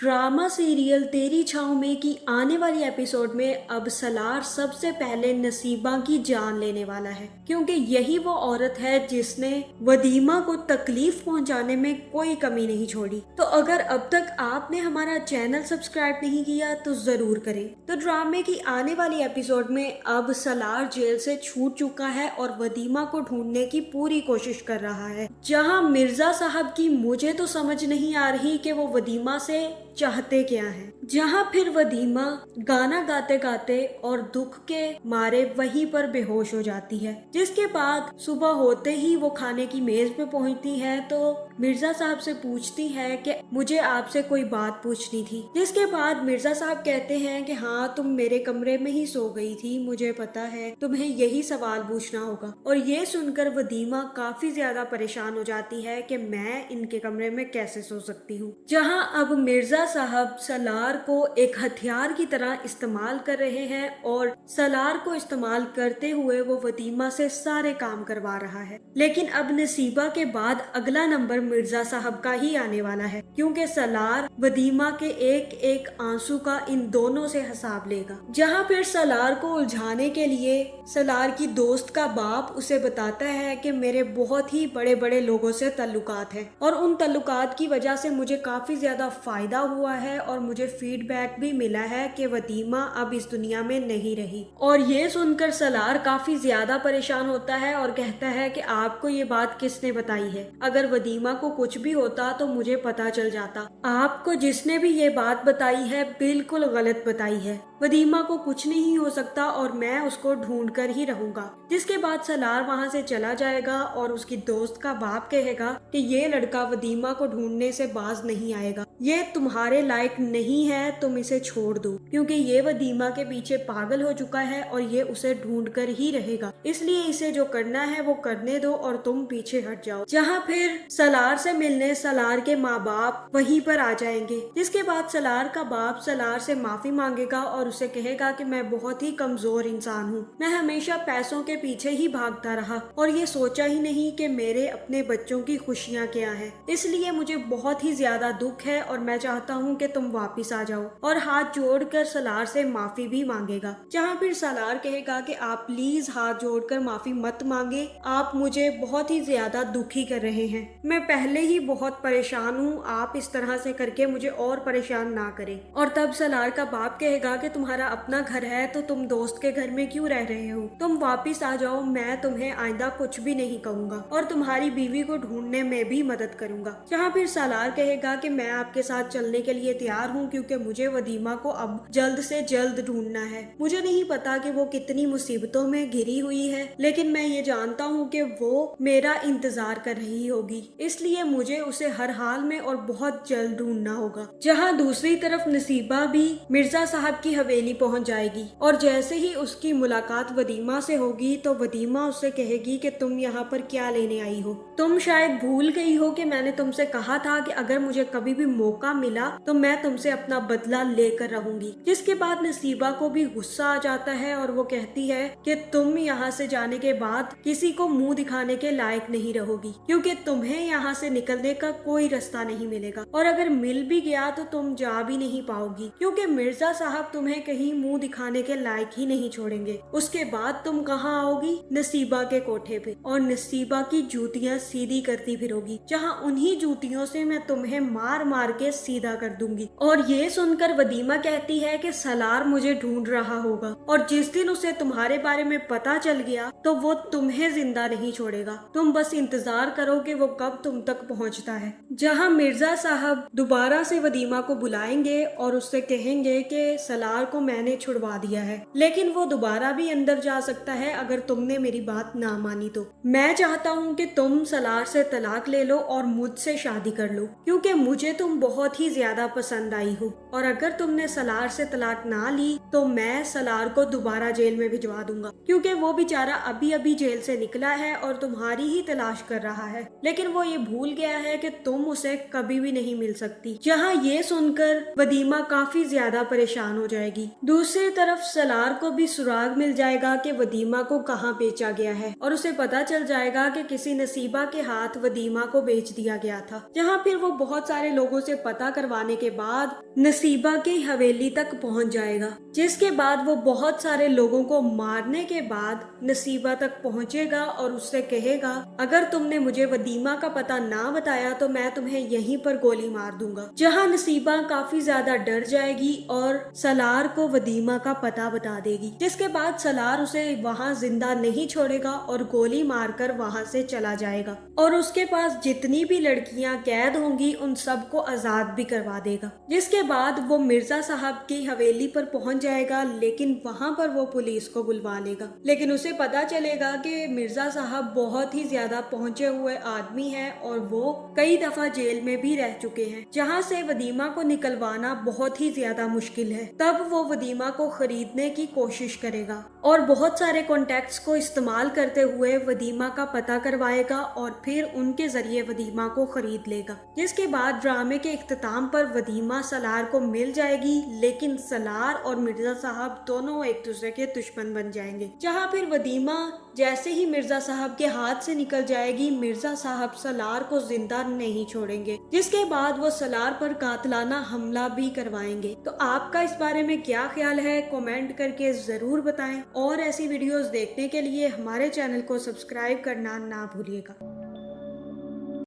Drama serial तेरी छाँव में की आने वाली एपिसोड में अब सलार सबसे पहले नसीबा की जान लेने वाला है, क्योंकि यही वो औरत है जिसने वदीमा को तकलीफ पहुंचाने में कोई कमी नहीं छोड़ी। तो अगर अब तक आपने हमारा चैनल सब्सक्राइब नहीं किया तो जरूर करें। तो ड्रामे की आने वाली एपिसोड में अब सलार जेल से छूट चुका है और वदीमा को ढूंढने की पूरी कोशिश कर रहा है। जहां मिर्जा साहब की मुझे तो समझ नहीं आ रही कि वो वदीमा से चाहते क्या हैं। जहां फिर वदीमा गाना गाते गाते और दुख के मारे वहीं पर बेहोश हो जाती है, जिसके बाद सुबह होते ही वो खाने की मेज पे पहुंचती है तो मिर्जा साहब से पूछती है कि मुझे आपसे कोई बात पूछनी थी। जिसके बाद मिर्जा साहब कहते हैं कि हाँ, तुम मेरे कमरे में ही सो गई थी, मुझे पता है, तुम्हें यही सवाल पूछना होगा। और ये सुनकर वदीमा काफी ज्यादा परेशान हो जाती है कि मैं इनके कमरे में कैसे सो सकती हूँ। जहाँ अब मिर्जा साहब सलार को एक हथियार की तरह इस्तेमाल कर रहे हैं और सलार को इस्तेमाल करते हुए वो वदीमा से सारे काम करवा रहा है। लेकिन अब नसीबा के बाद अगला नंबर मिर्जा साहब का ही आने वाला है, क्योंकि सलार वदीमा के एक एक आंसू का इन दोनों से हिसाब लेगा। जहां फिर सलार को उलझाने के लिए सलार की दोस्त का बाप उसे बताता है कि मेरे बहुत ही बड़े बड़े लोगों से ताल्लुकात है और उन ताल्लुकात की वजह से मुझे काफी ज्यादा फायदा हुआ है और मुझे फीडबैक भी मिला है कि वदीमा अब इस दुनिया में नहीं रही। और ये सुनकर सलार काफी ज्यादा परेशान होता है और कहता है कि आपको ये बात किसने बताई है? अगर वदीमा को कुछ भी होता तो मुझे पता चल जाता। आपको जिसने भी ये बात बताई है बिल्कुल गलत बताई है। वदीमा को कुछ नहीं हो सकता और मैं उसको ढूंढ कर ही रहूंगा। जिसके बाद सलार वहाँ से चला जाएगा और उसकी दोस्त का बाप कहेगा कि ये लड़का वदीमा को ढूंढने से बाज नहीं आएगा, ये तुम्हारे लायक नहीं है, तुम इसे छोड़ दो, क्योंकि ये वदीमा के पीछे पागल हो चुका है और ये उसे ढूंढ कर ही रहेगा, इसलिए इसे जो करना है वो करने दो और तुम पीछे हट जाओ। जहाँ फिर सलार से मिलने सलार के माँ बाप वहीं पर आ जाएंगे। जिसके बाद सलार का बाप सलार से माफी मांगेगा और उसे कहेगा कि मैं बहुत ही कमजोर इंसान हूँ, मैं हमेशा पैसों के पीछे ही भागता रहा और ये सोचा ही नहीं कि मेरे अपने बच्चों की खुशियाँ क्या है, इसलिए मुझे बहुत ही ज्यादा दुख है और मैं चाहता हूँ कि तुम वापिस आ जाओ। और हाथ जोड़कर सलार से माफी भी मांगेगा। जहाँ फिर सलार कहेगा कि आप प्लीज हाथ जोड़कर माफी मत मांगे, आप मुझे बहुत ही ज्यादा दुखी कर रहे हैं, मैं पहले ही बहुत परेशान हूँ, आप इस तरह से करके मुझे और परेशान ना करें। और तब सलार का बाप कहेगा कि तुम्हारा अपना घर है तो तुम दोस्त के घर में क्यों रह रहे हो, तुम वापिस आ जाओ, मैं तुम्हें आइंदा कुछ भी नहीं कहूँगा और तुम्हारी बीवी को ढूंढने में भी मदद करूंगा। जहाँ फिर सलार कहेगा कि मैं आपके साथ चलने के लिए तैयार हूँ, क्योंकि मुझे वदीमा को अब जल्द से जल्द ढूंढना है। मुझे नहीं पता कि वो कितनी मुसीबतों में घिरी हुई है, लेकिन मैं ये जानता हूँ कि वो मेरा इंतजार कर रही होगी, इसलिए मुझे उसे हर हाल में और बहुत जल्द ढूंढना होगा। जहाँ दूसरी तरफ नसीबा भी मिर्जा साहब की हवेली पहुँच जाएगी और जैसे ही उसकी मुलाकात वदीमा से होगी तो वदीमा उससे कहेगी कि तुम यहाँ पर क्या लेने आई हो, तुम शायद भूल गई हो कि मैंने तुमसे कहा था कि अगर मुझे कभी भी मौका मिला तो मैं तुमसे अपना बदला लेकर रहूंगी। जिसके बाद नसीबा को भी गुस्सा आ जाता है और वो कहती है कि तुम यहाँ से जाने के बाद किसी को मुंह दिखाने के लायक नहीं रहोगी, क्योंकि तुम्हें यहाँ से निकलने का कोई रास्ता नहीं मिलेगा और अगर मिल भी गया तो तुम जा भी नहीं पाओगी, क्योंकि मिर्जा साहब तुम्हें कहीं मुंह दिखाने के लायक ही नहीं छोड़ेंगे। उसके बाद तुम कहाँ आओगी? नसीबा के कोठे पे, और नसीबा की जूतियाँ सीधी करती फिरोगी, जहाँ उन्हीं जूतियों से मैं तुम्हें मार मार के सीधा कर दूंगी। और ये सुनकर वदीमा कहती है कि सलार मुझे ढूंढ रहा होगा और जिस दिन उसे तुम्हारे बारे में पता चल गया तो वो तुम्हें जिंदा नहीं छोड़ेगा, तुम बस इंतजार करो कि वो कब तुम तक पहुंचता है। जहां मिर्जा साहब दोबारा से वदीमा को बुलाएंगे और उससे कहेंगे कि सलार को मैंने छुड़वा दिया है, लेकिन वो दोबारा भी अंदर जा सकता है अगर तुमने मेरी बात ना मानी तो। मैं चाहता हूँ कि तुम सलार से तलाक ले लो और मुझसे शादी कर लो, क्योंकि मुझे तुम बहुत ही ज्यादा पसंद आई हो और अगर तुमने सलार से तलाक ना ली तो मैं सलार को दोबारा जेल में भिजवा दूंगा, क्योंकि वो बेचारा अभी अभी जेल से निकला है और तुम्हारी ही तलाश कर रहा है, लेकिन वो ये भूल गया है कि तुम उसे कभी भी नहीं मिल सकती। जहाँ ये सुनकर वदीमा काफी ज्यादा परेशान हो जाएगी। जाएगी। दूसरी तरफ सलार को भी सुराग मिल जाएगा कि वदीमा को कहाँ बेचा गया है और उसे पता चल जाएगा कि किसी नसीबा के हाथ वदीमा को बेच दिया गया था, जहाँ फिर वो बहुत सारे लोगों से पता करवाने के बाद नसीबा की हवेली तक पहुँच जाएगा, जिसके बाद वो बहुत सारे लोगों को मारने के बाद नसीबा तक पहुँचेगा और उससे कहेगा, अगर तुमने मुझे वदीमा का पता ना बताया तो मैं तुम्हें यहीं पर गोली मार दूंगा। जहाँ नसीबा काफी ज्यादा डर जाएगी और सलार को वदीमा का पता बता देगी, जिसके बाद सलार उसे वहाँ जिंदा नहीं छोड़ेगा और गोली मारकर वहाँ से चला जाएगा और उसके पास जितनी भी लड़कियां कैद होंगी उन सबको आजाद भी करवा देगा। जिसके बाद वो मिर्जा साहब की हवेली पर पहुंच जाएगा, लेकिन वहाँ पर वो पुलिस को बुलवा लेगा। लेकिन उसे पता चलेगा कि मिर्जा साहब बहुत ही ज्यादा पहुंचे हुए आदमी हैं और वो कई दफा जेल में भी रह चुके हैं, जहाँ से वदीमा को निकलवाना बहुत ही ज्यादा मुश्किल है। तब वो वदीमा को खरीदने की कोशिश करेगा और बहुत सारे कॉन्टेक्ट्स को इस्तेमाल करते हुए वदीमा का पता करवाएगा और फिर उनके जरिए वदीमा को खरीद लेगा। जिसके बाद ड्रामे के इख्तिताम पर वदीमा सलार को मिल जाएगी, लेकिन सलार और मिर्जा साहब दोनों एक दूसरे के दुश्मन बन जाएंगे। जहाँ फिर वदीमा जैसे ही मिर्जा साहब के हाथ से निकल जाएगी, मिर्जा साहब सलार को जिंदा नहीं छोड़ेंगे, जिसके बाद वो सलार पर कातलाना हमला भी करवाएंगे। तो आपका इस बारे में क्या ख्याल है, कमेंट करके जरूर बताएं और ऐसी वीडियोस देखने के लिए हमारे चैनल को सब्सक्राइब करना ना भूलिएगा।